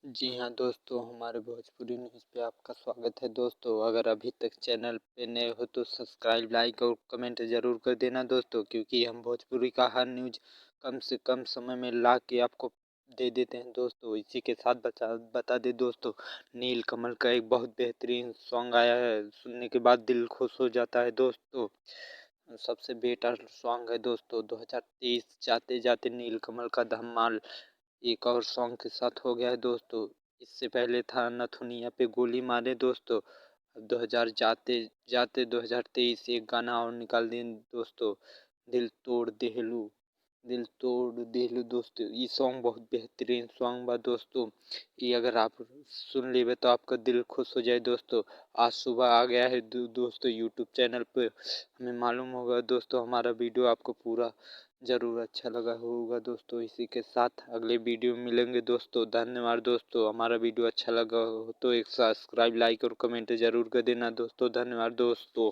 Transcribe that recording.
जी हाँ दोस्तों, हमारे भोजपुरी न्यूज़ पे आपका स्वागत है दोस्तों। अगर अभी तक चैनल पे नए हो तो सब्सक्राइब, लाइक और कमेंट ज़रूर कर देना दोस्तों, क्योंकि हम भोजपुरी का हर न्यूज़ कम से कम समय में ला के आपको दे देते हैं दोस्तों। इसी के साथ बता दे दोस्तों, नील कमल का एक बहुत बेहतरीन सॉन्ग आया है, सुनने के बाद दिल खुश हो जाता है दोस्तों। सबसे बेटर सॉन्ग है दोस्तों 2023 जाते जाते नील कमल का धमाल एक और सॉन्ग के साथ हो गया है दोस्तों। इससे पहले था नथुनिया पे गोली मारे दोस्तों। अब 2000 जाते जाते 2023 एक गाना और निकाल दिए दोस्तों, दिल तोड़ देहलू दोस्तों। ये सॉन्ग बहुत बेहतरीन सॉन्ग बा दोस्तों। ये अगर आप सुन लेबे तो आपका दिल खुश हो जाए दोस्तों। आज सुबह आ गया है दोस्तों यूट्यूब चैनल पे। हमें मालूम होगा दोस्तों, हमारा वीडियो आपको पूरा ज़रूर अच्छा लगा होगा दोस्तों। इसी के साथ अगले वीडियो में मिलेंगे दोस्तों। धन्यवाद दोस्तों। हमारा वीडियो अच्छा लगा हो तो एक सब्सक्राइब, लाइक और कमेंट ज़रूर कर देना दोस्तों। धन्यवाद दोस्तों।